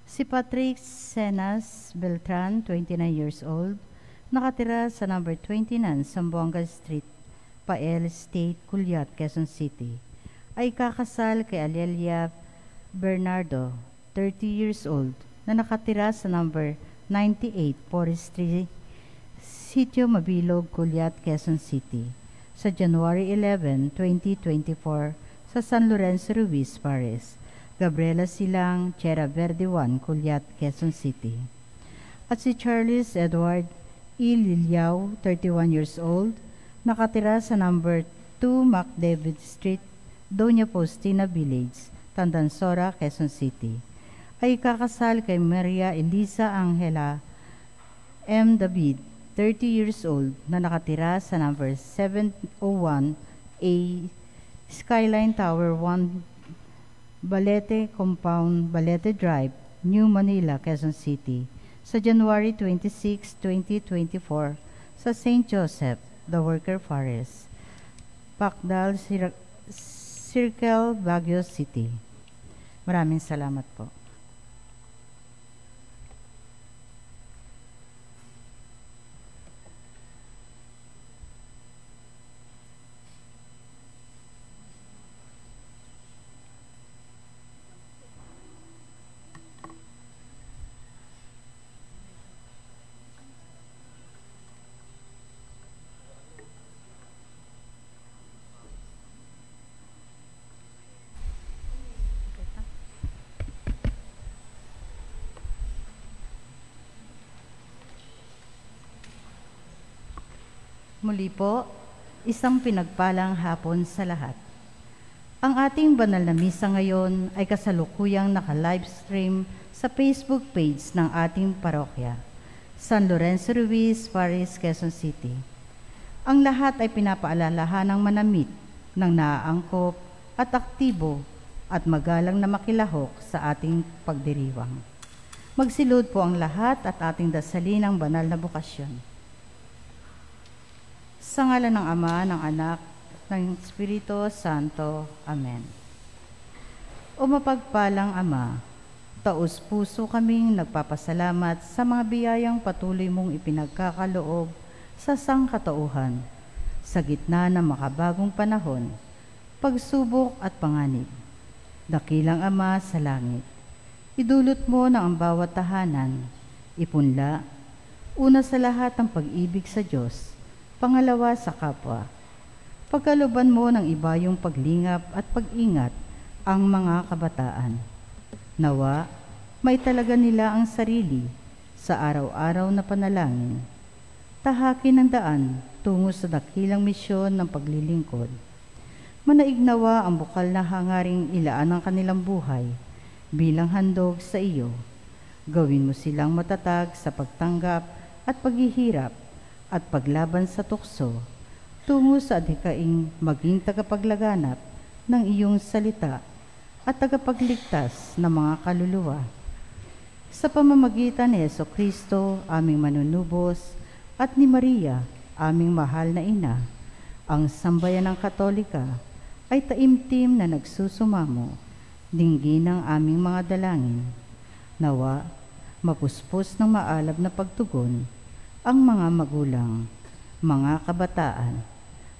Si Patrick Senas Beltran, 29 years old, nakatira sa number 29 Zamboanga Street, Pael State, Culiat, Quezon City, ay kakasal kay Alelia Bernardo, 30 years old, na nakatira sa number 98 Forestry, Sitio Mabilog, Culiat, Quezon City, sa January 11, 2024 sa San Lorenzo Ruiz, Paris. Gabriela Silang, Chera Verde 1, Culiat, Quezon City. At si Charles Edward E. Liliao, 31 years old, nakatira sa number 2 MacDavid Street, Doña Faustina Village, Tandansora, Quezon City, ay kakasal kay Maria Elisa Angela M. David, 30 years old, na nakatira sa number 701 A Skyline Tower 1 Balete Compound, Balete Drive, New Manila, Quezon City, sa January 26, 2024 sa St. Joseph, The Worker Forest, Pacdal Circle, Baguio City. Maraming salamat po. Muli po, isang pinagpalang hapon sa lahat. Ang ating banal na misa ngayon ay kasalukuyang naka-livestream sa Facebook page ng ating parokya, San Lorenzo Ruiz, Paris, Quezon City. Ang lahat ay pinapaalalahanang manamit ng naaangkop at aktibo at magalang na makilahok sa ating pagdiriwang. Magsilod po ang lahat at ating dasalin ang banal na bukasyon. Sa ngalan ng Ama, ng Anak, ng Espiritu Santo. Amen. O mapagpalang Ama, taos-puso kaming nagpapasalamat sa mga biyayang patuloy mong ipinagkakaloob sa sangkatauhan, sa gitna ng makabagong panahon, pagsubok at panganib. Dakilang Ama sa langit, idulot mo na ang bawat tahanan, ipunla, una sa lahat ang pag-ibig sa Diyos, pangalawa sa kapwa. Pagkaluban mo ng iba yung paglingap at pag-ingat ang mga kabataan. Nawa, may talaga nila ang sarili sa araw-araw na panalangin. Tahakin ang daan tungo sa dakilang misyon ng paglilingkod. Manaignawa ang bukal na hangaring ilaan ang kanilang buhay bilang handog sa iyo. Gawin mo silang matatag sa pagtanggap at paghihirap at paglaban sa tukso, tungo sa adhikaing maging tagapaglaganap ng iyong salita at tagapagligtas ng mga kaluluwa. Sa pamamagitan ni Jesucristo, aming manunubos, at ni Maria, aming mahal na ina, ang sambayan ng Katolika ay taimtim na nagsusumamo, dinggin ng aming mga dalangin. Nawa, mapuspos ng maalab na pagtugon ang mga magulang, mga kabataan,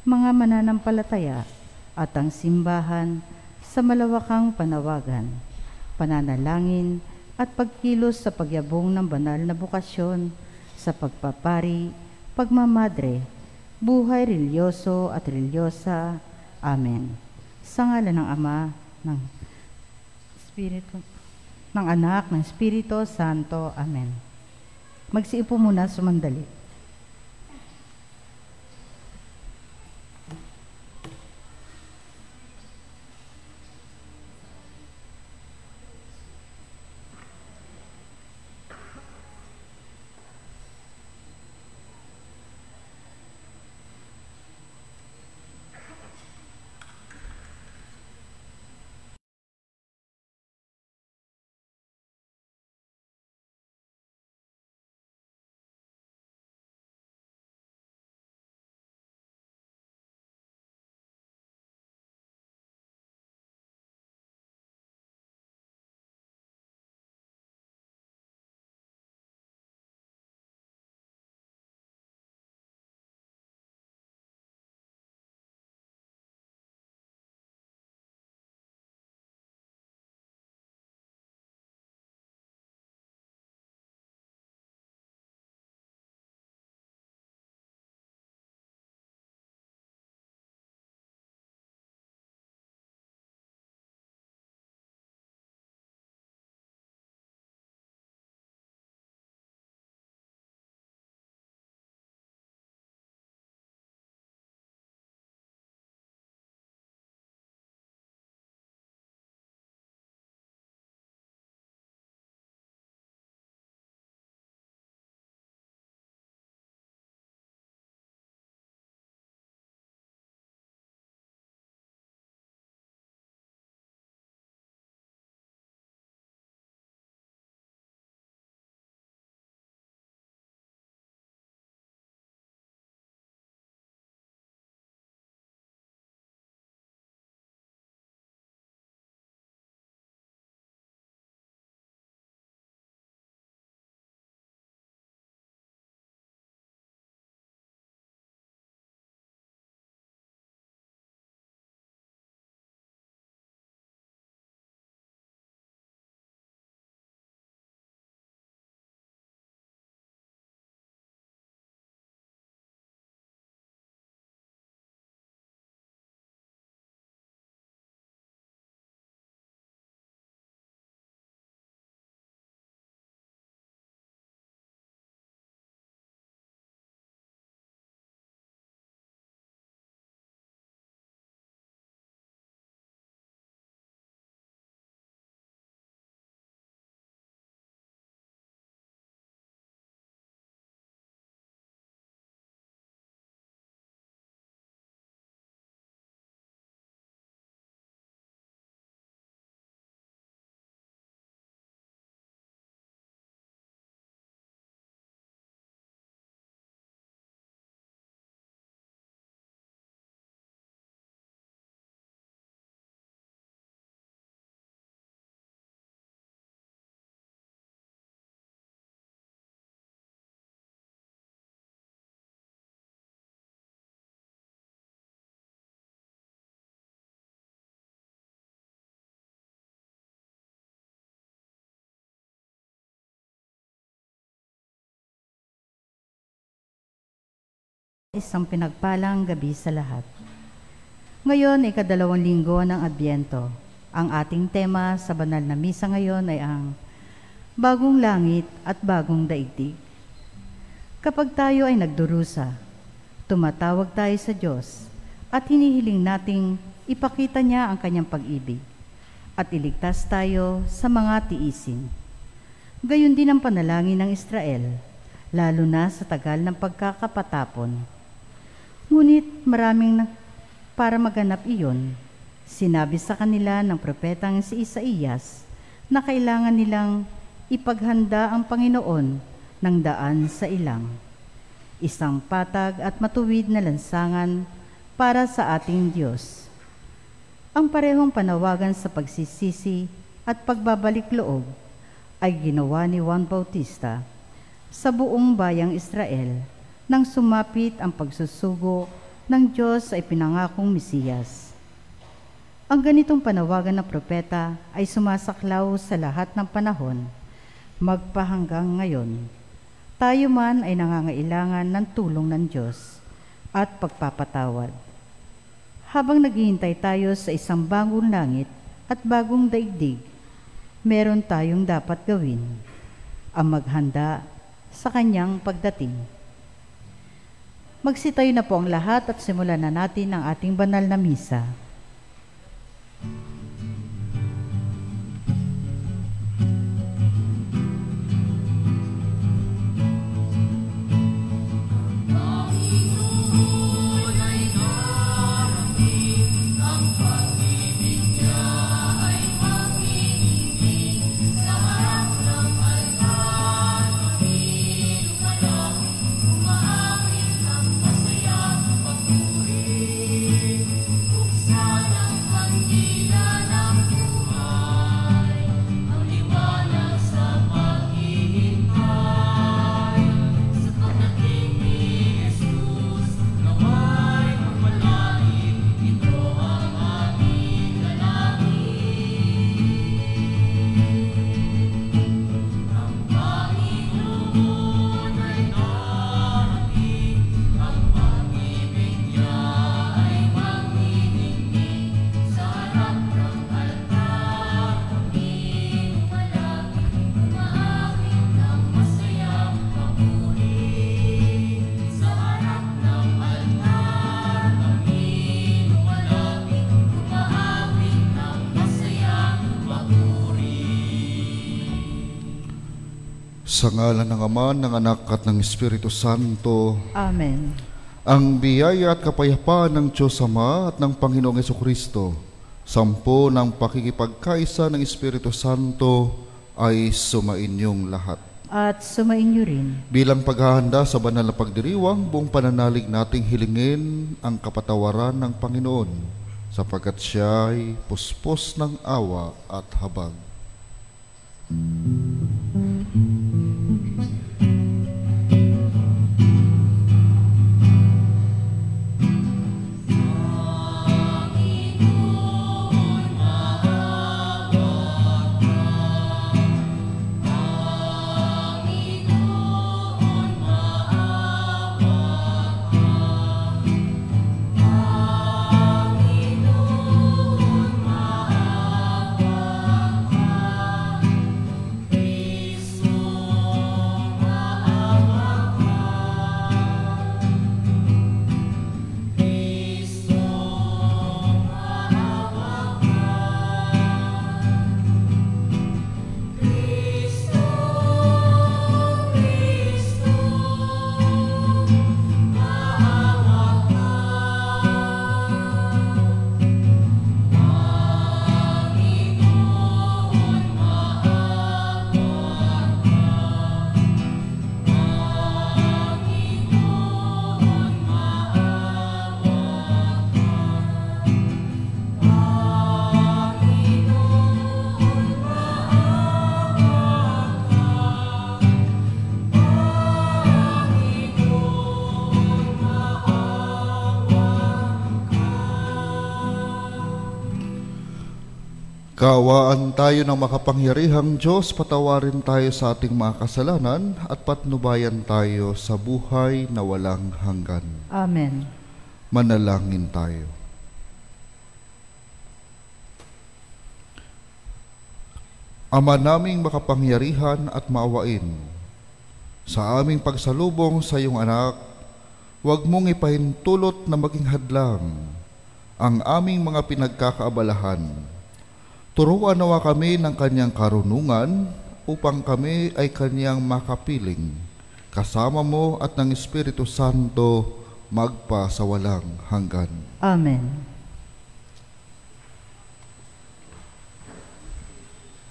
mga mananampalataya at ang simbahan sa malawakang panawagan, pananalangin at pagkilos sa pagyabong ng banal na bukasyon sa pagpapari, pagmamadre, buhay religyoso at religyosa. Amen. Sa ngalan ng Ama, ng Espiritu, ng Anak, ng Espiritu Santo. Amen. Magsiupo muna sumandali. Isang pinagpalang gabi sa lahat. Ngayon ay ika-2 linggo ng Adbyento. Ang ating tema sa banal na misa ngayon ay ang bagong langit at bagong daigdig. Kapag tayo ay nagdurusa, tumatawag tayo sa Diyos at hinihiling nating ipakita niya ang kanyang pag-ibig at iligtas tayo sa mga tiisin. Gayon din ang panalangin ng Israel, lalo na sa tagal ng pagkakapatapon. Ngunit maraming para maganap iyon, sinabi sa kanila ng propetang si Isaías na kailangan nilang ipaghanda ang Panginoon ng daan sa ilang, isang patag at matuwid na lansangan para sa ating Diyos. Ang parehong panawagan sa pagsisisi at pagbabalik loob ay ginawa ni Juan Bautista sa buong bayang Israel nang sumapit ang pagsusugo ng Diyos ay pinangakong Mesiyas. Ang ganitong panawagan ng propeta ay sumasaklaw sa lahat ng panahon, magpahanggang ngayon. Tayo man ay nangangailangan ng tulong ng Diyos at pagpapatawad. Habang naghihintay tayo sa isang bagong langit at bagong daigdig, meron tayong dapat gawin, ang maghanda sa kanyang pagdating. Magsitayo na po ang lahat at simulan na natin ang ating banal na misa. Sa ngalan ng Ama, ng Anak at ng Espiritu Santo. Amen. Ang biyaya at kapayapaan ng Diyos Ama at ng Panginoong Jesucristo, sampo ng pakikipagkaisa ng Espiritu Santo ay sumainyong lahat. At sumainyo rin. Bilang paghahanda sa banal na pagdiriwang, buong pananalig nating hilingin ang kapatawaran ng Panginoon, sapagkat siya ay puspos ng awa at habag. Kaawaan tayo ng makapangyarihang Diyos, patawarin tayo sa ating mga kasalanan at patnubayan tayo sa buhay na walang hanggan. Amen. Manalangin tayo. Ama naming makapangyarihan at maawain, sa aming pagsalubong sa iyong anak, huwag mong ipahintulot na maging hadlang ang aming mga pinagkakaabalahan. Turuan nawa kami ng kanyang karunungan upang kami ay kanyang makapiling, kasama mo at ng Espiritu Santo magpa sa walang hanggan. Amen.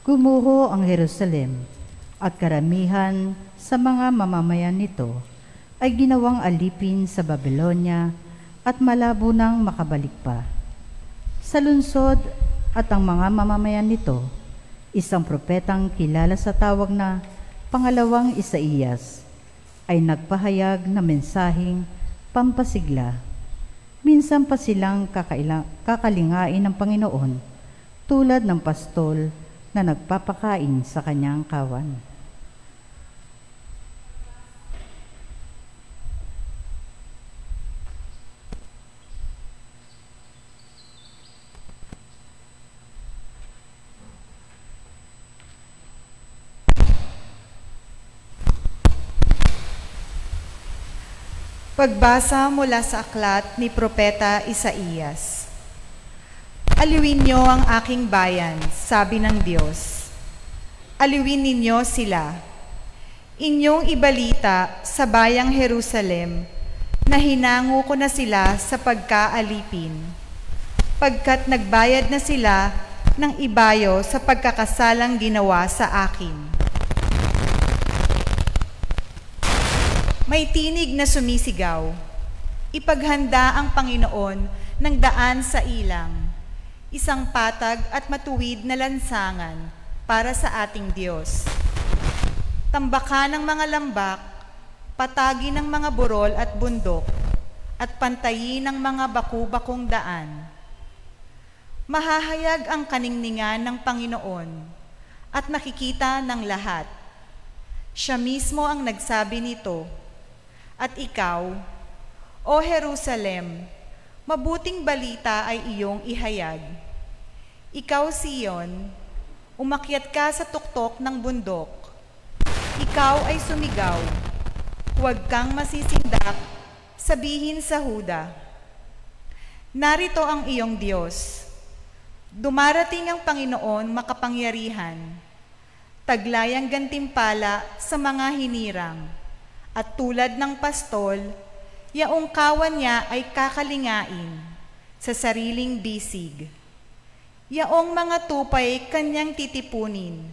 Gumuho ang Jerusalem at karamihan sa mga mamamayan nito ay ginawang alipin sa Babylonia at malabo nang makabalik pa. Sa lungsod at ang mga mamamayan nito, isang propetang kilala sa tawag na Pangalawang Isaías ay nagpahayag na mensaheng pampasigla. Minsan pa silang kakalingain ng Panginoon tulad ng pastol na nagpapakain sa kanyang kawan. Pagbasa mula sa aklat ni Propeta Isaías. Aliwin niyo ang aking bayan, sabi ng Diyos. Aliwin ninyo sila. Inyong ibalita sa bayang Jerusalem na hinango ko na sila sa pagkaalipin, pagkat nagbayad na sila ng ibayo sa pagkakasalang ginawa sa akin. May tinig na sumisigaw, ipaghanda ang Panginoon ng daan sa ilang, isang patag at matuwid na lansangan para sa ating Diyos. Tambakan ng mga lambak, patagi ng mga burol at bundok, at pantayin ng mga baku-bakong daan. Mahahayag ang kaningningan ng Panginoon at nakikita ng lahat. Siya mismo ang nagsabi nito. At ikaw, O Jerusalem, mabuting balita ay iyong ihayag. Ikaw, Sion, umakyat ka sa tuktok ng bundok. Ikaw ay sumigaw, huwag kang masisindak, sabihin sa Huda. Narito ang iyong Diyos. Dumarating ang Panginoon makapangyarihan, taglayang gantimpala sa mga hinirang. At tulad ng pastol, yaong kawan niya ay kakalingain sa sariling bisig. Yaong mga tupay kanyang titipunin,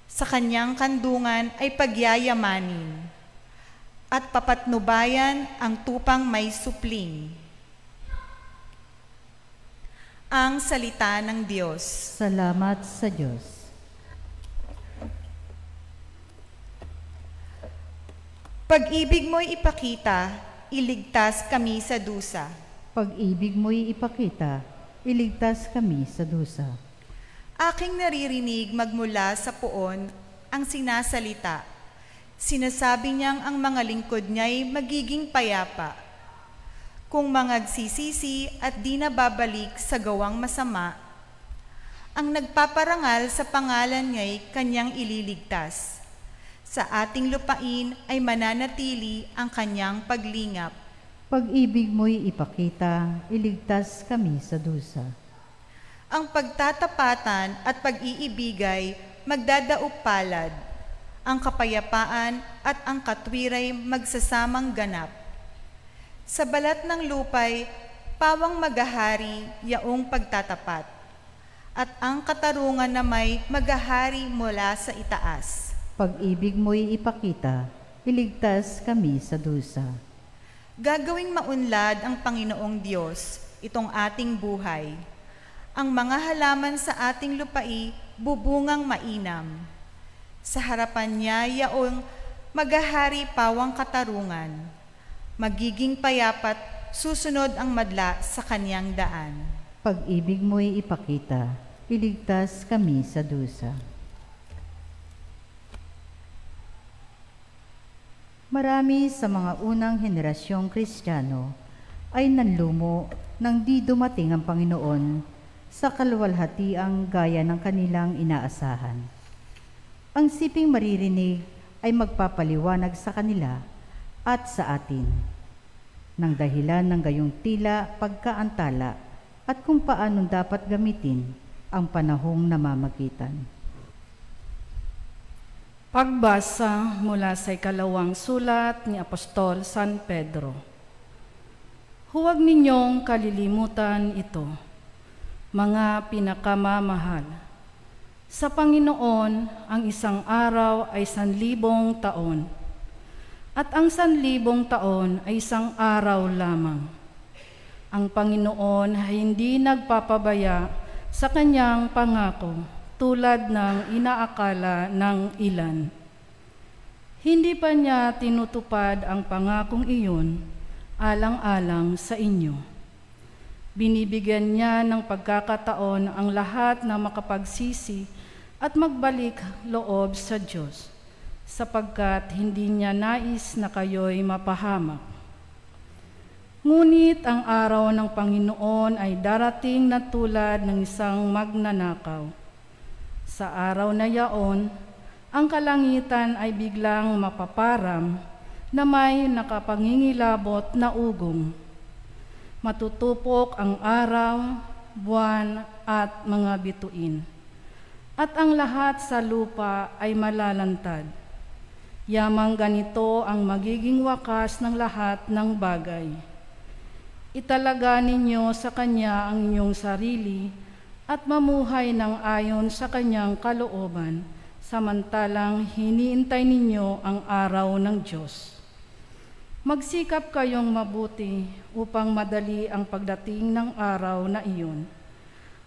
sa kanyang kandungan ay pagyayamanin, at papatnubayan ang tupang may supling. Ang salita ng Diyos. Salamat sa Diyos. Pag-ibig mo'y ipakita, iligtas kami sa dusa. Pag-ibig mo'y ipakita, iligtas kami sa dusa. Aking naririnig magmula sa puon ang sinasalita. Sinasabi niyang ang mga lingkod niya'y magiging payapa. Kung mangagsisisi at di na babalik sa gawang masama, ang nagpaparangal sa pangalan niya'y kanyang ililigtas. Sa ating lupain ay mananatili ang kanyang paglingap. Pag-ibig mo'y ipakita, iligtas kami sa dusa. Ang pagtatapatan at pag-iibigay magdadaupalad. Ang kapayapaan at ang katwiray magsasamang ganap. Sa balat ng lupay, pawang magahari yaong pagtatapat. At ang katarungan na may magahari mula sa itaas. Pag-ibig mo'y ipakita, iligtas kami sa dusa. Gagawing maunlad ang Panginoong Diyos, itong ating buhay. Ang mga halaman sa ating lupai, bubungang mainam. Sa harapan niya, yaong magahari pawang katarungan. Magiging payapat, susunod ang madla sa kanyang daan. Pag-ibig mo'y ipakita, iligtas kami sa dusa. Marami sa mga unang henerasyong Kristiyano ay nanlumo nang di dumating ang Panginoon sa kaluwalhatiang gaya ng kanilang inaasahan. Ang siping maririnig ay magpapaliwanag sa kanila at sa atin ng dahilan ng gayong tila pagkaantala at kung paano dapat gamitin ang panahong namamagitan. Pagbasa mula sa ikalawang sulat ni Apostol San Pedro. Huwag ninyong kalilimutan ito, mga pinakamamahal. Sa Panginoon, ang isang araw ay 1,000 taon, at ang 1,000 taon ay isang araw lamang. Ang Panginoon ay hindi nagpapabaya sa kanyang pangako, tulad ng inaakala ng ilan. Hindi pa niya tinutupad ang pangakong iyon alang-alang sa inyo. Binibigyan niya ng pagkakataon ang lahat na makapagsisi at magbalik loob sa Diyos, sapagkat hindi niya nais na kayo'y mapahamak. Ngunit ang araw ng Panginoon ay darating na tulad ng isang magnanakaw. Sa araw na yaon, ang kalangitan ay biglang mapaparam na may nakapangingilabot na ugong. Matutupok ang araw, buwan at mga bituin, at ang lahat sa lupa ay malalantad. Yamang ganito ang magiging wakas ng lahat ng bagay. Italaga ninyo sa Kanya ang inyong sarili at mamuhay ng ayon sa Kanyang kalooban, samantalang hiniintay ninyo ang araw ng Diyos. Magsikap kayong mabuti upang madali ang pagdating ng araw na iyon,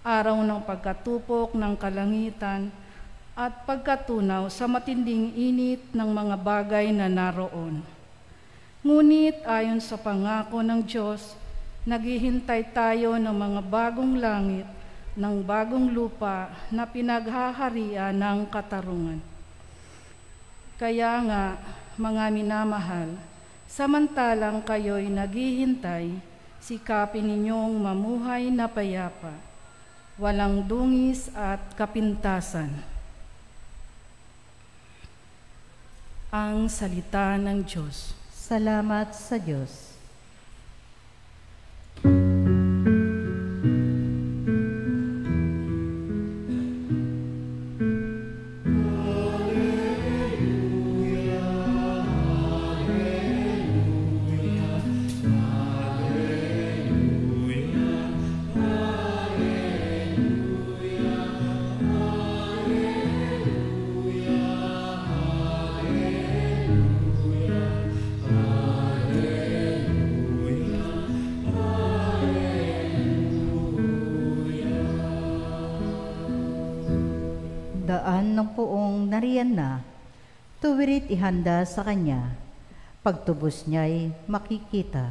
araw ng pagkatupok ng kalangitan at pagkatunaw sa matinding init ng mga bagay na naroon. Ngunit ayon sa pangako ng Diyos, naghihintay tayo ng mga bagong langit, ng bagong lupa na pinaghaharian ng katarungan. Kaya nga, mga minamahal, samantalang kayo'y naghihintay, sikapin ninyong mamuhay na payapa, walang dungis at kapintasan. Ang salita ng Diyos. Salamat sa Diyos. Daan ng poong nariyan na, tuwirit ihanda sa kanya, pagtubos niya'y makikita.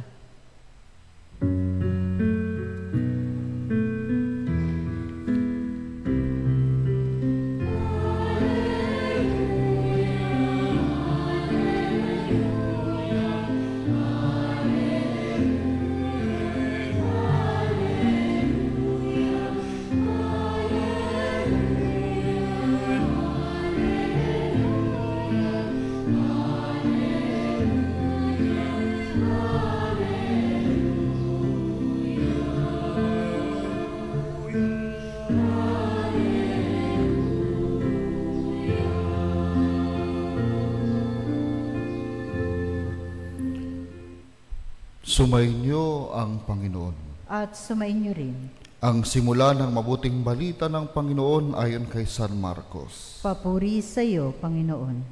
Sumainyo ang Panginoon. At sumainyo rin. Ang simula ng mabuting balita ng Panginoon ayon kay San Marcos. Papuri sa iyo, Panginoon.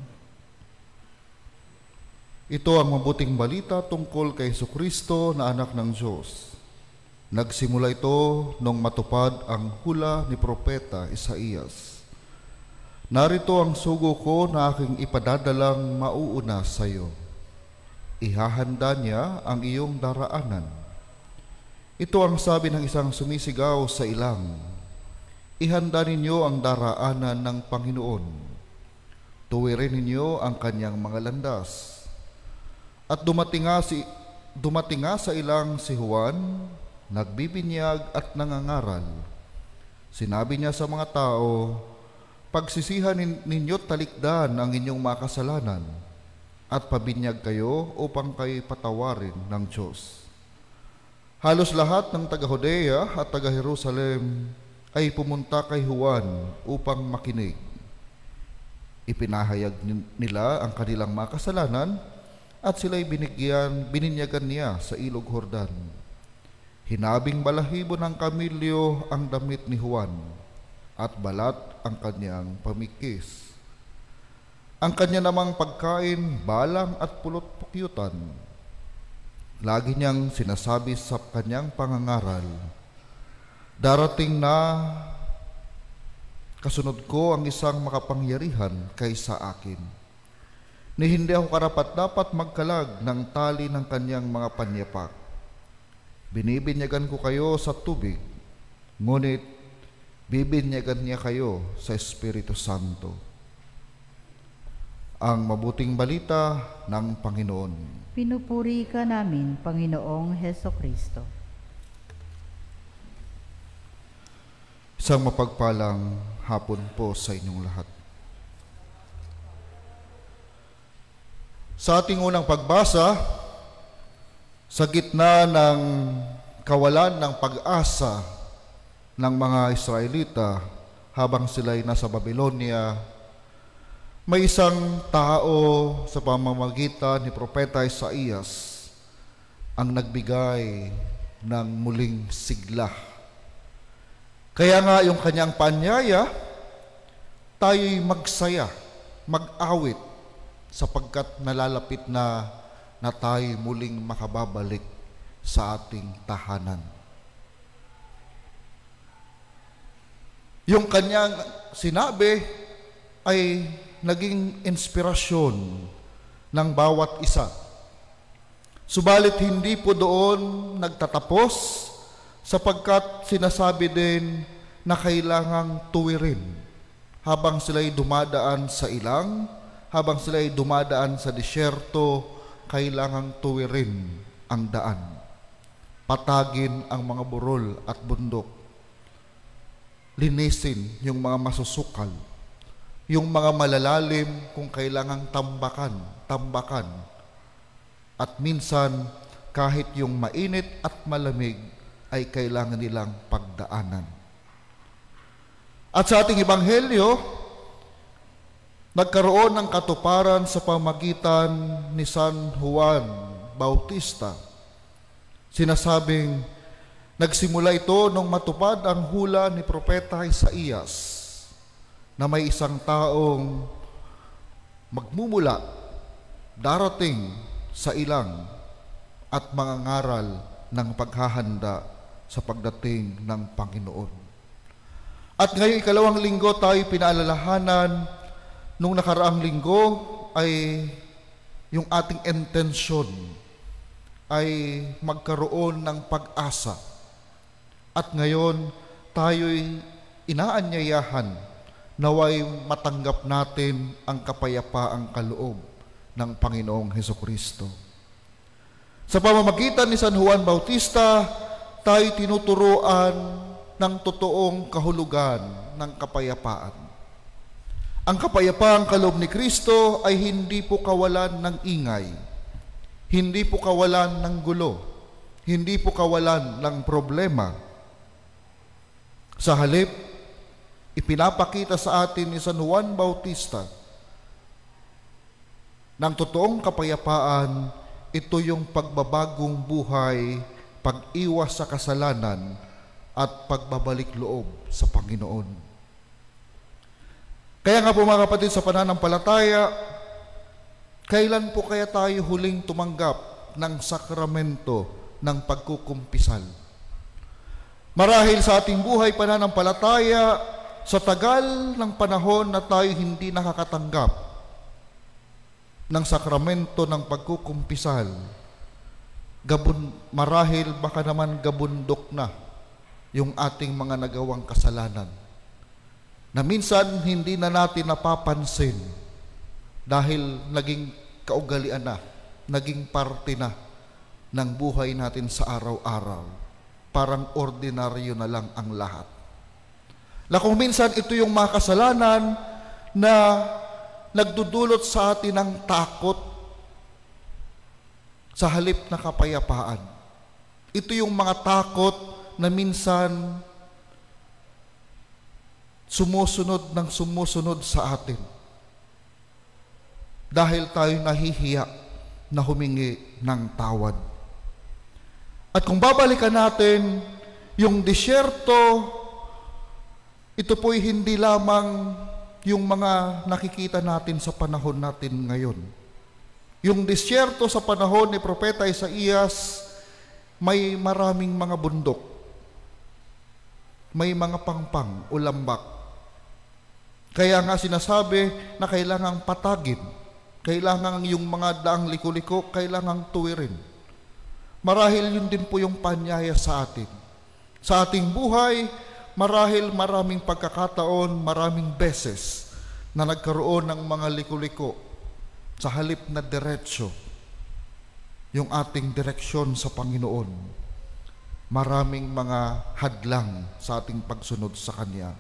Ito ang mabuting balita tungkol kay Jesucristo na anak ng Diyos. Nagsimula ito nung matupad ang hula ni Propeta Isaías. Narito ang sugo ko na aking ipadadalang mauuna sa iyo. Ihahanda niya ang iyong daraanan. Ito ang sabi ng isang sumisigaw sa ilang, ihanda ninyo ang daraanan ng Panginoon. Tuwirin ninyo ang kanyang mga landas. At dumating nga sa ilang si Juan, nagbibinyag at nangangaral. Sinabi niya sa mga tao, pagsisihan ninyo talikdan ang inyong mga kasalanan at pabinyag kayo upang kayo patawarin ng Diyos. Halos lahat ng taga-Judea at taga-Jerusalem ay pumunta kay Juan upang makinig. Ipinahayag nila ang kanilang mga kasalanan at sila'y bininyagan niya sa ilog Jordan. Hinabing balahibo ng kamilyo ang damit ni Juan at balat ang kanyang pamikis. Ang kanya namang pagkain, balang at pulot-pukyutan. Lagi niyang sinasabi sa kanyang pangangaral, darating na kasunod ko ang isang makapangyarihan kaysa akin, ni hindi ako karapat-dapat magkalag ng tali ng kanyang mga panyapak. Binibinyagan ko kayo sa tubig, ngunit bibinyagan niya kayo sa Espiritu Santo. Ang mabuting balita ng Panginoon. Pinupuri ka namin, Panginoong Hesukristo. Isang mapagpalang hapon po sa inyong lahat. Sa ating unang pagbasa, sa gitna ng kawalan ng pag-asa ng mga Israelita habang sila'y nasa Babylonia, may isang tao sa pamamagitan ni Propeta Isaías ang nagbigay ng muling sigla. Kaya nga yung kanyang paanyaya, tayo'y magsaya, mag-awit, sapagkat nalalapit na tayo muling makababalik sa ating tahanan. Yung kanyang sinabi ay naging inspirasyon ng bawat isa. Subalit hindi po doon nagtatapos, sapagkat sinasabi din na kailangang tuwirin habang sila'y dumadaan sa ilang, habang sila'y dumadaan sa disyerto, kailangang tuwirin ang daan. Patagin ang mga burol at bundok. Linisin yung mga masusukal. Yung mga malalalim kung kailangang tambakan. At minsan, kahit yung mainit at malamig, ay kailangan nilang pagdaanan. At sa ating ebanghelyo, nagkaroon ng katuparan sa pamagitan ni San Juan Bautista. Sinasabing, nagsimula ito nung matupad ang hula ni Propeta Isaías na may isang taong magmumula, darating sa ilang at mangangaral ng paghahanda sa pagdating ng Panginoon. At ngayong ikalawang linggo tayo pinaalalahanan. Nung nakaraang linggo ay yung ating intensyon ay magkaroon ng pag-asa. At ngayon tayo'y inaanyayahan naway matanggap natin ang kapayapaang kaloob ng Panginoong Hesukristo. Sa pamamagitan ni San Juan Bautista, tayo tinuturuan ng totoong kahulugan ng kapayapaan. Ang kapayapaang kaloob ni Kristo ay hindi po kawalan ng ingay, hindi po kawalan ng gulo, hindi po kawalan ng problema. Sa halip, ipinapakita sa atin ni San Juan Bautista ng totoong kapayapaan. Ito yung pagbabagong buhay, pag-iwas sa kasalanan, at pagbabalik loob sa Panginoon. Kaya nga po mga kapatid, sa pananampalataya, kailan po kaya tayo huling tumanggap ng sakramento ng pagkukumpisal? Marahil sa ating buhay pananampalataya, sa tagal ng panahon na tayo hindi nakakatanggap ng sakramento ng pagkukumpisal, marahil baka naman gabundok na yung ating mga nagawang kasalanan. na minsan hindi na natin napapansin dahil naging kaugalian na, naging parte na ng buhay natin sa araw-araw. Parang ordinaryo na lang ang lahat. Na kung minsan ito yung mga kasalanan na nagdudulot sa atin ng takot sa halip na kapayapaan. Ito yung mga takot na minsan sumusunod ng sumusunod sa atin. Dahil tayo nahihiya na humingi ng tawad. At kung babalikan natin yung disyerto, ito po'y hindi lamang yung mga nakikita natin sa panahon natin ngayon. Yung disyerto sa panahon ni Propeta Isaías, may maraming mga bundok, may mga pangpang o lambak. Kaya nga sinasabi na kailangang patagin, kailangang yung mga daang liko-liko, kailangang tuwirin. Marahil yun din po yung panyaya sa atin. Sa ating buhay, marahil maraming pagkakataon, maraming beses na nagkaroon ng mga liko-liko sa halip na diretsyo yung ating direksyon sa Panginoon. Maraming mga hadlang sa ating pagsunod sa Kanya.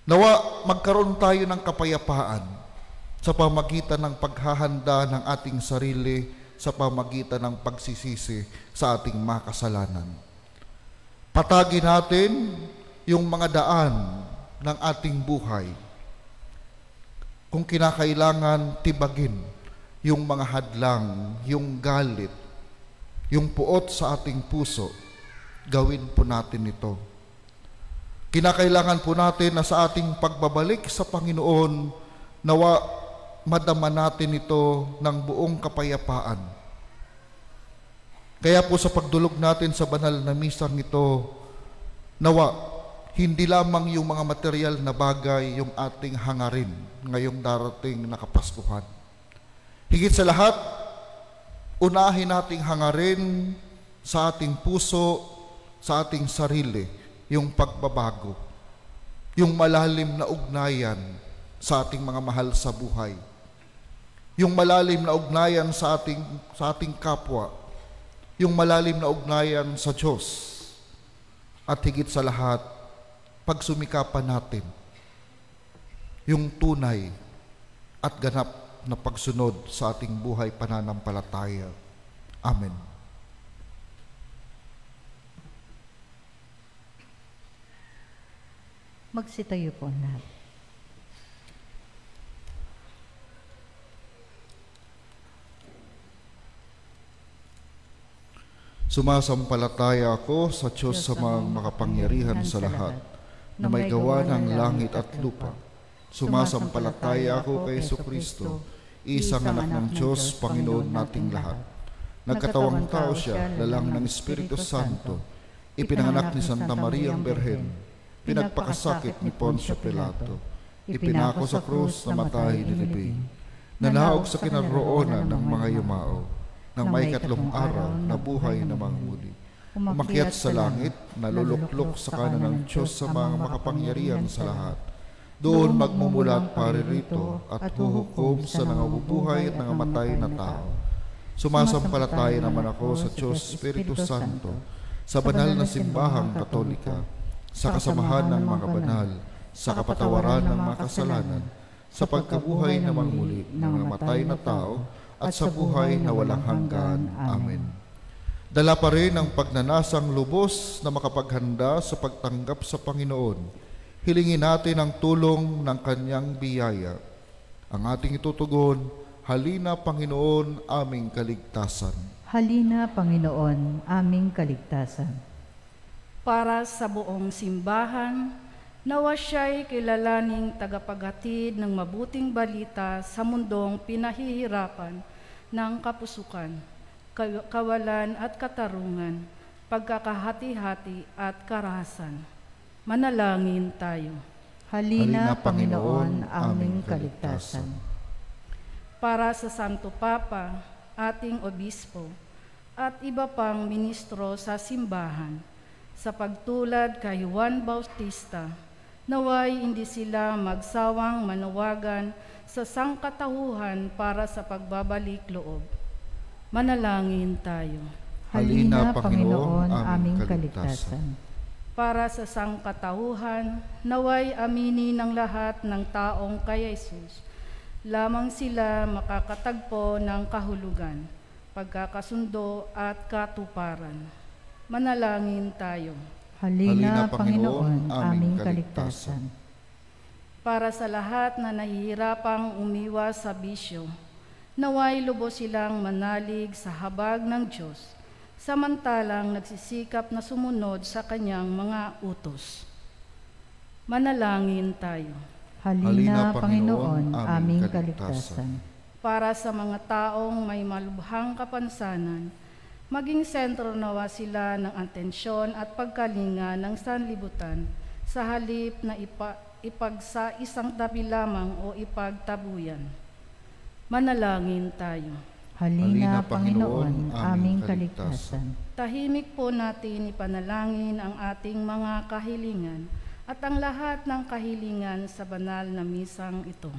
Nawa magkaroon tayo ng kapayapaan sa pamagitan ng paghahanda ng ating sarili, sa pamagitan ng pagsisisi sa ating mga kasalanan. Patagin natin yung mga daan ng ating buhay. Kung kinakailangan, tibagin yung mga hadlang, yung galit, yung puot sa ating puso, gawin po natin ito. Kinakailangan po natin na sa ating pagbabalik sa Panginoon, nawa madama natin ito ng buong kapayapaan. Kaya po sa pagdulog natin sa banal na misang ito, nawa hindi lamang yung mga material na bagay yung ating hangarin ngayong darating na Kapaskuhan. Higit sa lahat, unahin nating hangarin sa ating puso, sa ating sarili, yung pagbabago, yung malalim na ugnayan sa ating mga mahal sa buhay, yung malalim na ugnayan sa ating kapwa, yung malalim na ugnayan sa Diyos, at higit sa lahat, pagsumikapan natin yung tunay at ganap na pagsunod sa ating buhay pananampalataya. Amen. Magsitayo po ang lahat. Sumasampalataya ako sa Diyos sa mga makapangyarihan sa lahat, na may gawa ng langit at lupa. Sumasampalataya ako kay Jesucristo, isang anak ng Diyos, Panginoon nating lahat. Nagkatawang tao siya, lalang ng Espiritu Santo, ipinanganak ni Santa Maria ang Berhen, pinagpakasakit ni Poncio Pilato, ipinako sa krus, namatay, nilibing, nanaog sa kinaroonan ng mga yumao, nang may katlong araw na buhay na muli. Umakyat sa langit, naluluklok sa kanan ng Diyos sa mga makapangyarihan sa lahat. Doon magmumulat paririto at huhukom sa nangabubuhay at nangamatay na tao. Sumasampalataya naman ako sa Diyos Espiritu Santo, sa banal na simbahang Katolika, sa kasamahan ng mga banal, sa kapatawaran ng mga kasalanan, sa pagkabuhay na muli ng namatay na tao, at sa buhay na walang hanggan. Amen. Dala pa rin ang pagnanasang lubos na makapaghanda sa pagtanggap sa Panginoon. Hilingin natin ang tulong ng Kanyang biyaya. Ang ating itutugon, halina Panginoon, aming kaligtasan. Halina Panginoon, aming kaligtasan. Para sa buong simbahan, nawa siya'y kilalaning tagapaghatid ng mabuting balita sa mundong pinahihirapan ng kapusukan, kawalan at katarungan, pagkakahati-hati at karahasan. Manalangin tayo. Halina Panginoon, aming kaligtasan. Para sa Santo Papa, ating Obispo, at iba pang ministro sa simbahan, sa pagtulad kay Juan Bautista, Naway hindi sila magsawang manawagan sa sangkatauhan para sa pagbabalik loob. Manalangin tayo. Halina, Panginoon, aming kaligtasan. Para sa sangkatauhan, naway aminin ng lahat ng taong kay Jesus. Lamang sila makakatagpo ng kahulugan, pagkakasundo at katuparan. Manalangin tayo. Halina, Panginoon, aming kaligtasan. Para sa lahat na nahihirapang umiwas sa bisyo, naway lubos silang manalig sa habag ng Diyos, samantalang nagsisikap na sumunod sa kanyang mga utos. Manalangin tayo. Halina, Panginoon, aming kaligtasan. Para sa mga taong may malubhang kapansanan, maging sentro nawa sila ng atensyon at pagkalinga ng sanlibutan sa halip na ipagsa isang tabi lamang o ipagtabuyan. Manalangin tayo. Halina, Panginoon, aming kaligtasan. Tahimik po natin ipanalangin ang ating mga kahilingan at ang lahat ng kahilingan sa banal na misang ito.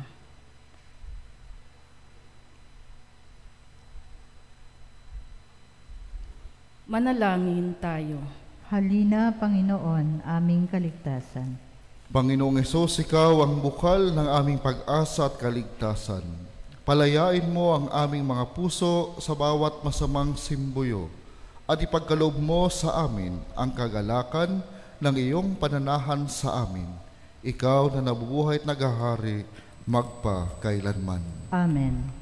Manalangin tayo. Halina, Panginoon, aming kaligtasan. Panginoong Hesus, Ikaw ang bukal ng aming pag-asa at kaligtasan. Palayain mo ang aming mga puso sa bawat masamang simbuyo at ipagkaloob mo sa amin ang kagalakan ng iyong pananahan sa amin. Ikaw na nabubuhay at naghahari magpa-kailanman. Amen.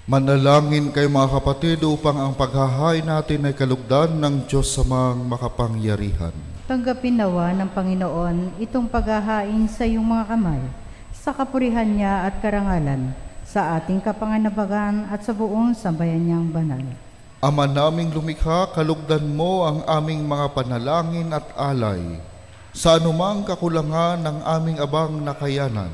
Manalangin kayo mga kapatid upang ang paghahain natin ay kalugdan ng Diyos samang makapangyarihan. Tanggapin nawa ng Panginoon itong paghahain sa iyong mga kamay, sa kapurihan niya at karangalan, sa ating kapanganabagan at sa buong sambayan niyang banal. Ama naming lumikha, kalugdan mo ang aming mga panalangin at alay, sa anumang kakulangan ng aming abang nakayanan.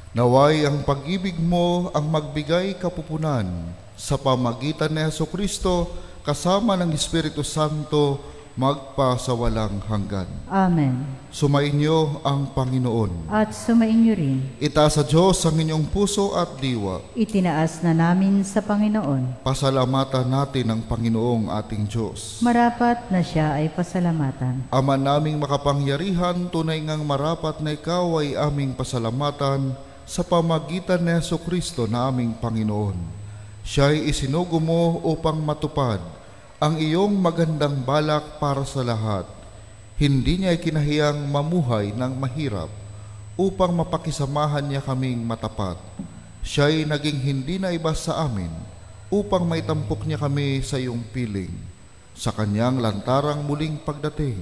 Naway ang pag-ibig mo ang magbigay kapupunan sa pamagitan ni Jesucristo kasama ng Espiritu Santo magpasawalang hanggan. Amen. Sumainyo ang Panginoon. At sumainyo rin. Itaas sa Diyos ang inyong puso at diwa. Itinaas na namin sa Panginoon. Pasalamatan natin ang Panginoong ating Diyos. Marapat na siya ay pasalamatan. Ama naming makapangyarihan, tunay ngang marapat na ikaw ay aming pasalamatan sa pamagitan ni Jesucristo na aming Panginoon. Siya'y isinugo mo upang matupad ang iyong magandang balak para sa lahat. Hindi niya ikinahiyang mamuhay ng mahirap upang mapakisamahan niya kaming matapat. Siya'y naging hindi na iba sa amin upang maitampok niya kami sa iyong piling. Sa kanyang lantarang muling pagdating,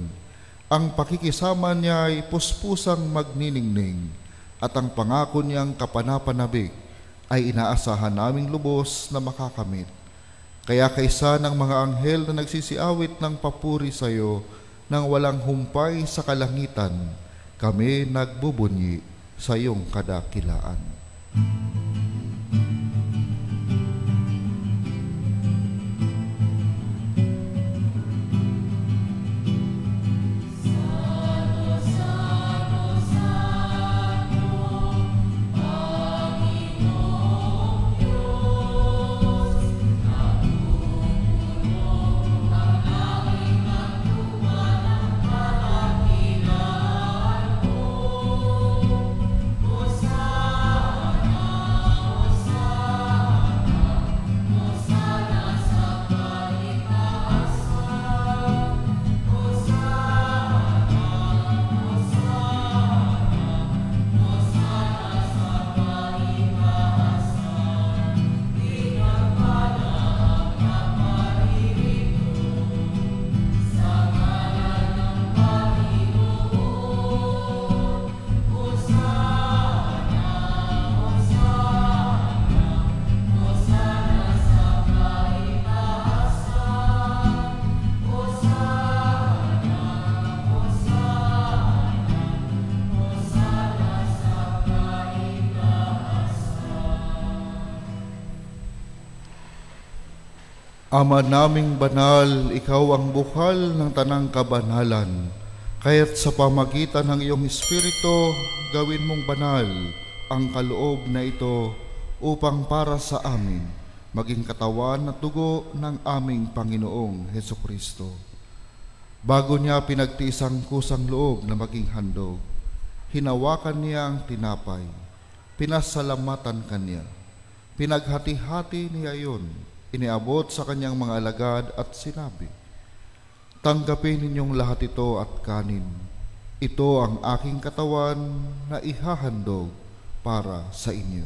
ang pakikisama niya ay puspusang magniningning, at ang pangako niyang kapanapanabik ay inaasahan naming lubos na makakamit. Kaya kaysa ng mga anghel na nagsisiawit ng papuri sa iyo nang walang humpay sa kalangitan, kami nagbubunyi sa iyong kadakilaan. Ama naming banal, ikaw ang bukal ng tanang kabanalan. Kaya't sa pamagitan ng iyong Espiritu, gawin mong banal ang kaloob na ito upang para sa amin maging katawan at dugo ng aming Panginoong Hesukristo. Bago niya pinagtiis ang kusang loob na maging handog, hinawakan niya ang tinapay, pinasalamatan kanya, pinaghati-hati niya iyon, iniabot sa kanyang mga alagad at sinabi, "Tanggapin ninyong lahat ito at kanin. Ito ang aking katawan na ihahandog para sa inyo."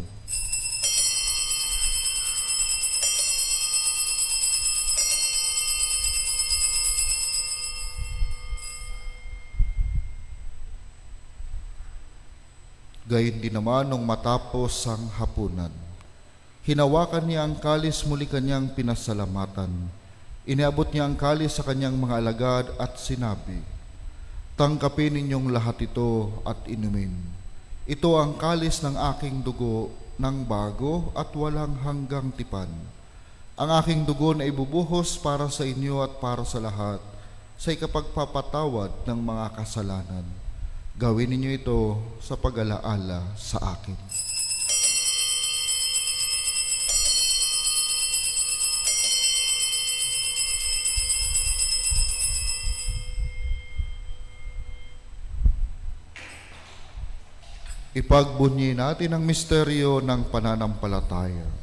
Gayon din naman nung matapos ang hapunan, hinawakan niya ang kalis, muli kanyang pinasalamatan. Iniabot niya ang kalis sa kanyang mga alagad at sinabi, "Tanggapin ninyong lahat ito at inumin. Ito ang kalis ng aking dugo ng bago at walang hanggang tipan. Ang aking dugo na ibubuhos para sa inyo at para sa lahat sa ikapagpapatawad ng mga kasalanan. Gawin ninyo ito sa pag-alaala sa akin." Ipagbunyi natin ang misteryo ng pananampalataya.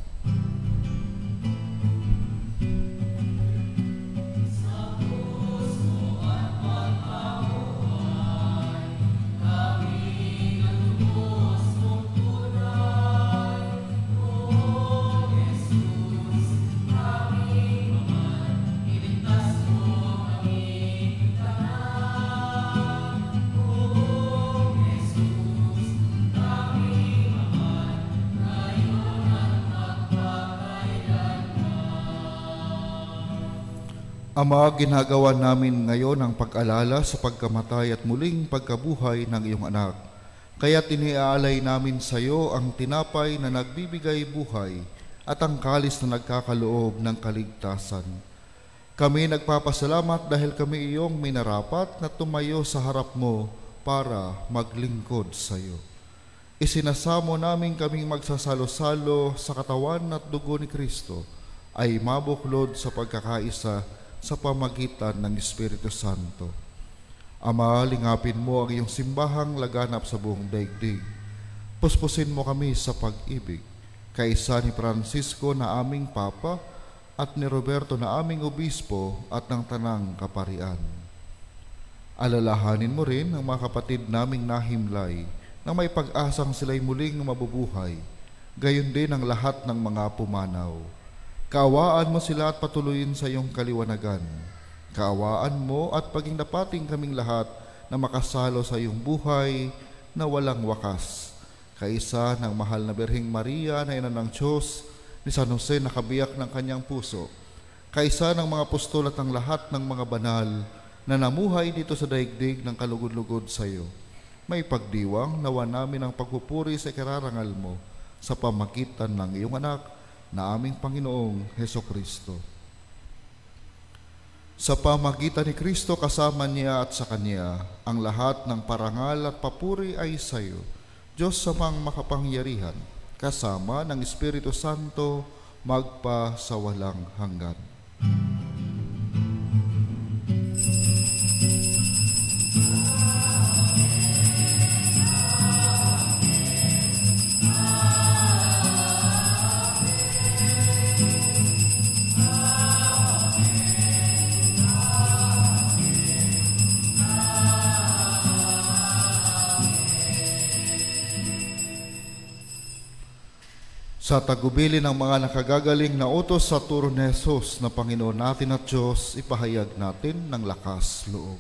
Ama, ginagawa namin ngayon ang pag-alala sa pagkamatay at muling pagkabuhay ng iyong anak. Kaya't iniaalay namin sa iyo ang tinapay na nagbibigay buhay at ang kalis na nagkakaloob ng kaligtasan. Kami nagpapasalamat dahil kami iyong minarapat na tumayo sa harap mo para maglingkod sa iyo. Isinasamo namin kaming magsasalo-salo sa katawan at dugo ni Kristo ay mabuklod sa pagkakaisa sa pamagitan ng Espiritu Santo. Ama, lingapin mo ang iyong simbahang laganap sa buong daigdig. Puspusin mo kami sa pag-ibig, kaisa ni Francisco na aming Papa at ni Roberto na aming Obispo at ng Tanang Kaparian. Alalahanin mo rin ang mga kapatid naming nahimlay na may pag-asang sila'y muling mabubuhay, gayon din ang lahat ng mga pumanaw. Kaawaan mo sila at patuloyin sa iyong kaliwanagan. Kaawaan mo at pagingdapating kaming lahat na makasalo sa iyong buhay na walang wakas. kaisa ng mahal na Birheng Maria na ina ng Diyos, ni San Jose na kabiyak ng kanyang puso, kaisa ng mga apostol at ng lahat ng mga banal na namuhay dito sa daigdig ng kalugod-lugod sa iyo, may pagdiwang nawa namin ang pagpupuri sa ikararangal mo sa pamagitan ng iyong anak na aming Panginoong Hesukristo. Sa pamagitan ni Kristo, kasama niya at sa Kanya, ang lahat ng parangal at papuri ay sa iyo, Diyos samang makapangyarihan, kasama ng Espiritu Santo, magpa sa walang hanggan. Sa tagubili ng mga nakagagaling na utos sa turo ni Jesus na Panginoon natin at Diyos, ipahayag natin ng lakas loob.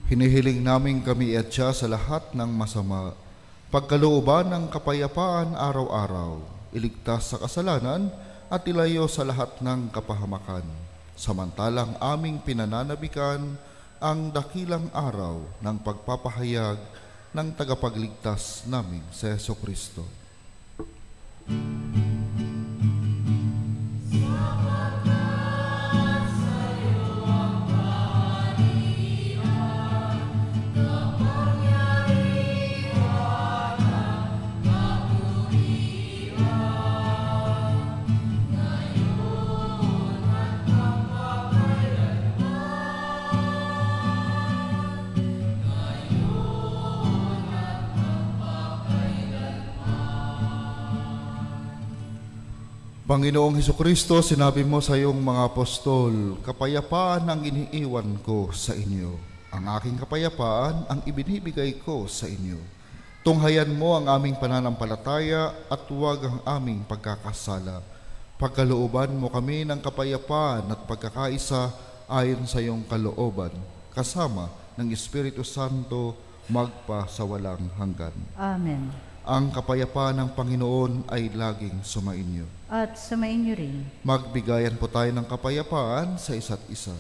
Hinihiling namin kami iatya sa lahat ng masama, pagkalooban ng kapayapaan araw-araw, iligtas sa kasalanan at ilayo sa lahat ng kapahamakan. Samantalang aming pinananabikan ang dakilang araw ng pagpapahayag ng tagapagligtas namin sa Hesukristo. Panginoong Hesukristo, sinabi mo sa iyong mga apostol, kapayapaan ang iniiwan ko sa inyo. Ang aking kapayapaan ang ibinibigay ko sa inyo. Tunghayan mo ang aming pananampalataya at huwag ang aming pagkakasala. Pagkalooban mo kami ng kapayapaan at pagkakaisa ayon sa iyong kalooban, kasama ng Espiritu Santo, magpa sa walang hanggan. Amen. Ang kapayapaan ng Panginoon ay laging sumainyo. At sumainyo rin. Magbigayan po tayo ng kapayapaan sa isa't isa.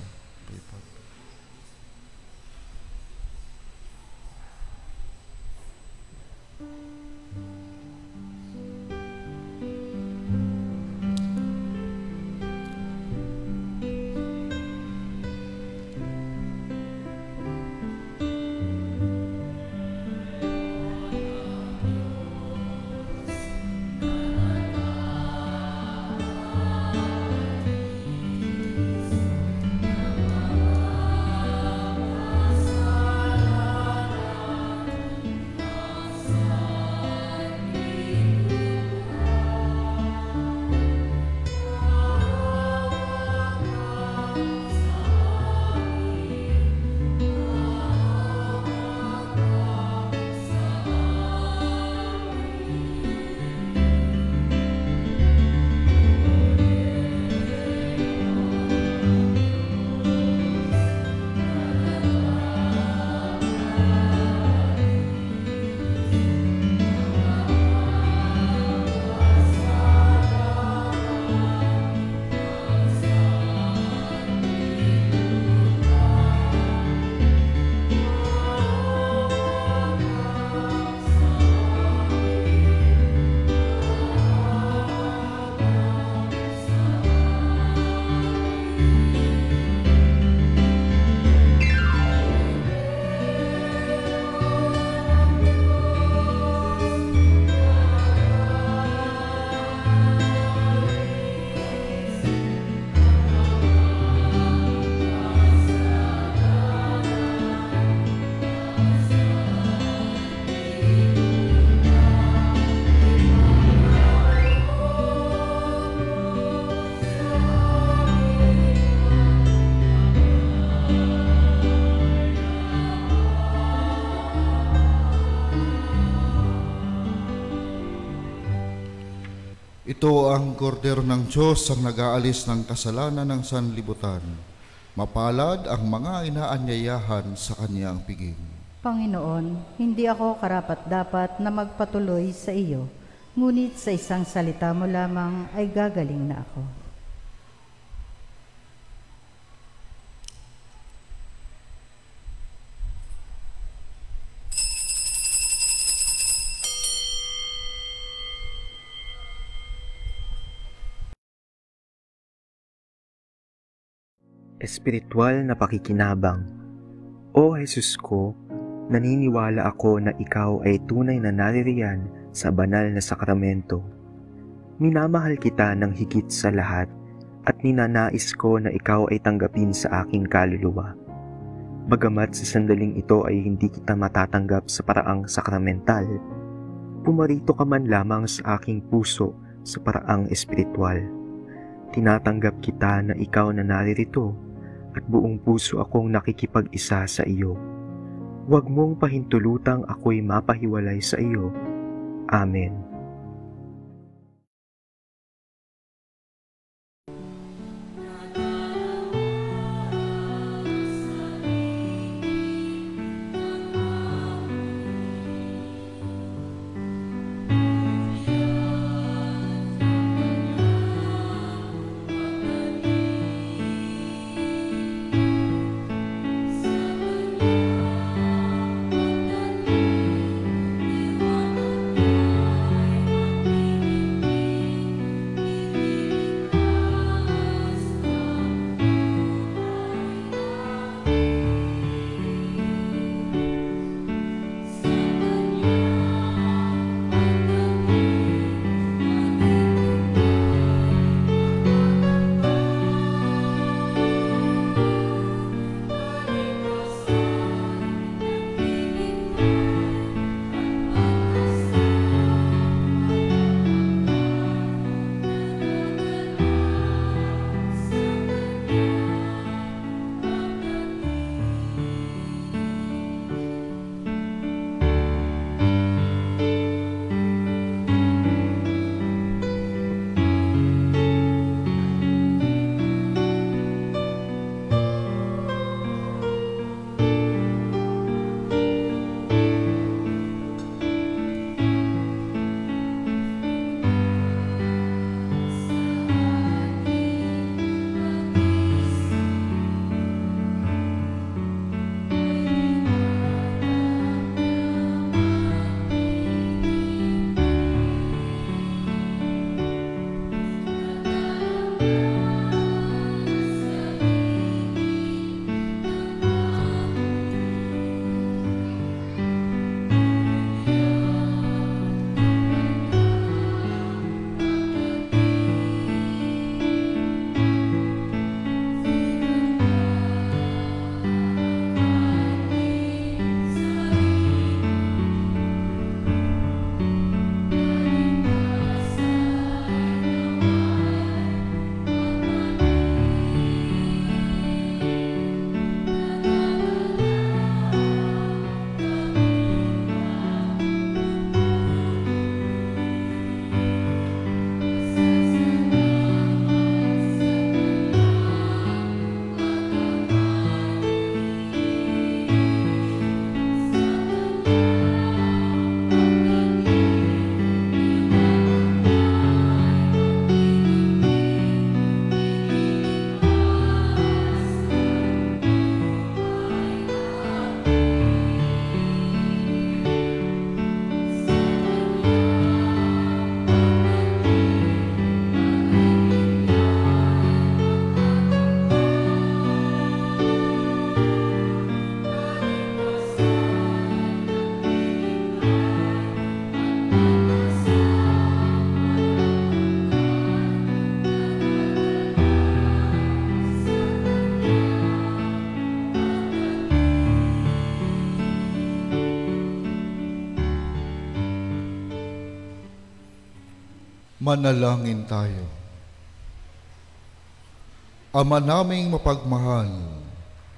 Ito ang kordero ng Diyos ang nag-aalis ng kasalanan ng sanlibutan. Mapalad ang mga inaanyayahan sa kanyang piging. Panginoon, hindi ako karapat-dapat na magpatuloy sa iyo, ngunit sa isang salita mo lamang ay gagaling na ako. Espiritual na pakikinabang. O Jesus ko, naniniwala ako na ikaw ay tunay na naririyan sa banal na sakramento. Minamahal kita ng higit sa lahat at ninanais ko na ikaw ay tanggapin sa aking kaluluwa. Bagamat sa sandaling ito ay hindi kita matatanggap sa paraang sakramental, pumarito ka man lamang sa aking puso sa paraang espiritual. Tinatanggap kita na ikaw na naririto at buong puso akong nakikipag-isa sa iyo. Huwag mong pahintulutang ako'y mapahiwalay sa iyo. Amen. Manalangin tayo. Ama naming mapagmahal,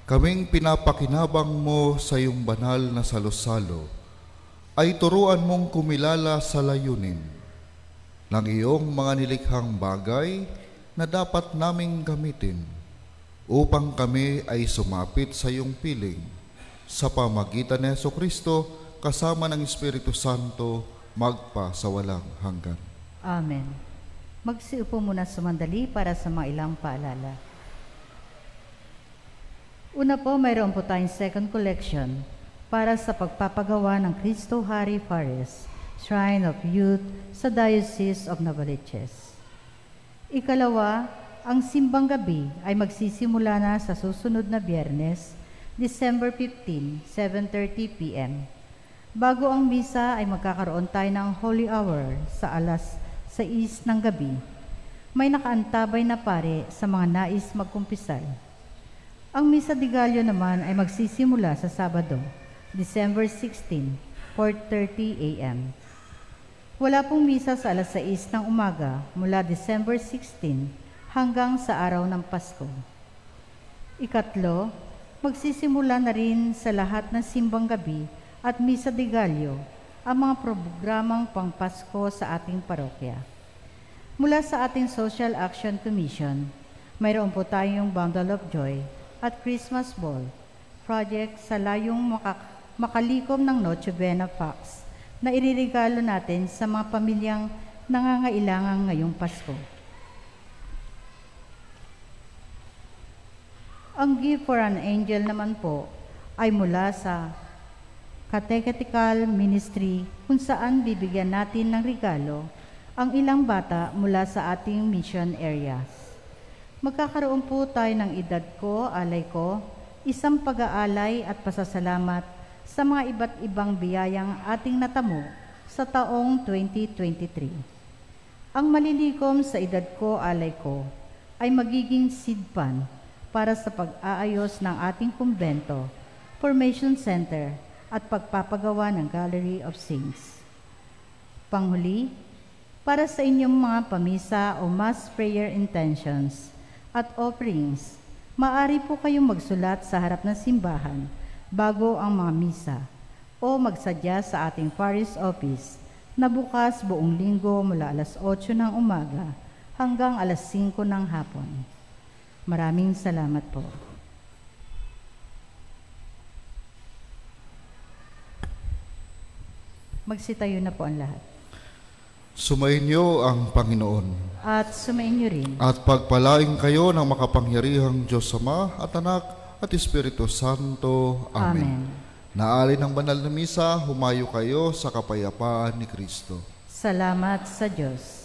kaming pinapakinabang mo sa iyong banal na salo-salo, ay turuan mong kumilala sa layunin ng iyong mga nilikhang bagay na dapat naming gamitin upang kami ay sumapit sa iyong piling sa pamagitan ni Jesucristo kasama ng Espiritu Santo magpa sa walang hanggan. Amen. Magsiupo muna sumandali para sa mga ilang paalala. Una po, mayroon po tayong second collection para sa pagpapagawa ng Cristo Hari Fares, Shrine of Youth sa Diocese of Novaliches. Ikalawa, ang simbang gabi ay magsisimula na sa susunod na Biyernes, December 15, 7:30 p.m. Bago ang misa ay magkakaroon tayo ng Holy Hour sa alas 6 ng gabi. May nakaantabay na pare sa mga nais magkumpisal. Ang Misa de Gallo naman ay magsisimula sa Sabado, December 16, 4:30 a.m. Wala pong misa sa alas 6 ng umaga mula December 16 hanggang sa araw ng Pasko. Ikatlo, magsisimula na rin sa lahat ng simbang gabi at Misa de Gallo ang mga programang pangpasko sa ating parokya. Mula sa ating Social Action Commission, mayroon po tayong Bundle of Joy at Christmas Ball project sa layong makalikom ng Noche Buena Pax na iririgalo natin sa mga pamilyang nangangailangan ngayong Pasko. Ang Gift for an Angel naman po ay mula sa Catechetical Ministry kung saan bibigyan natin ng regalo ang ilang bata mula sa ating mission areas. Magkakaroon po tayo ng Edad Ko, Alay Ko, isang pag-aalay at pasasalamat sa mga iba't ibang biyayang ating natamo sa taong 2023. Ang malilikom sa Edad Ko, Alay Ko ay magiging seedpan para sa pag-aayos ng ating kumbento, Formation Center at pagpapagawa ng Gallery of Saints. Panghuli, para sa inyong mga pamisa o mass prayer intentions at offerings, maaari po kayong magsulat sa harap ng simbahan bago ang mga misa o magsadya sa ating parish office na bukas buong linggo mula alas 8 ng umaga hanggang alas 5 ng hapon. Maraming salamat po. Magsitayo na po ang lahat. Sumainyo ang Panginoon. At sumainyo rin. At pagpalaing kayo ng makapangyarihang Diyos Ama at Anak at Espiritu Santo. Amen. Naalay ng banal na misa, humayo kayo sa kapayapaan ni Kristo. Salamat sa Diyos.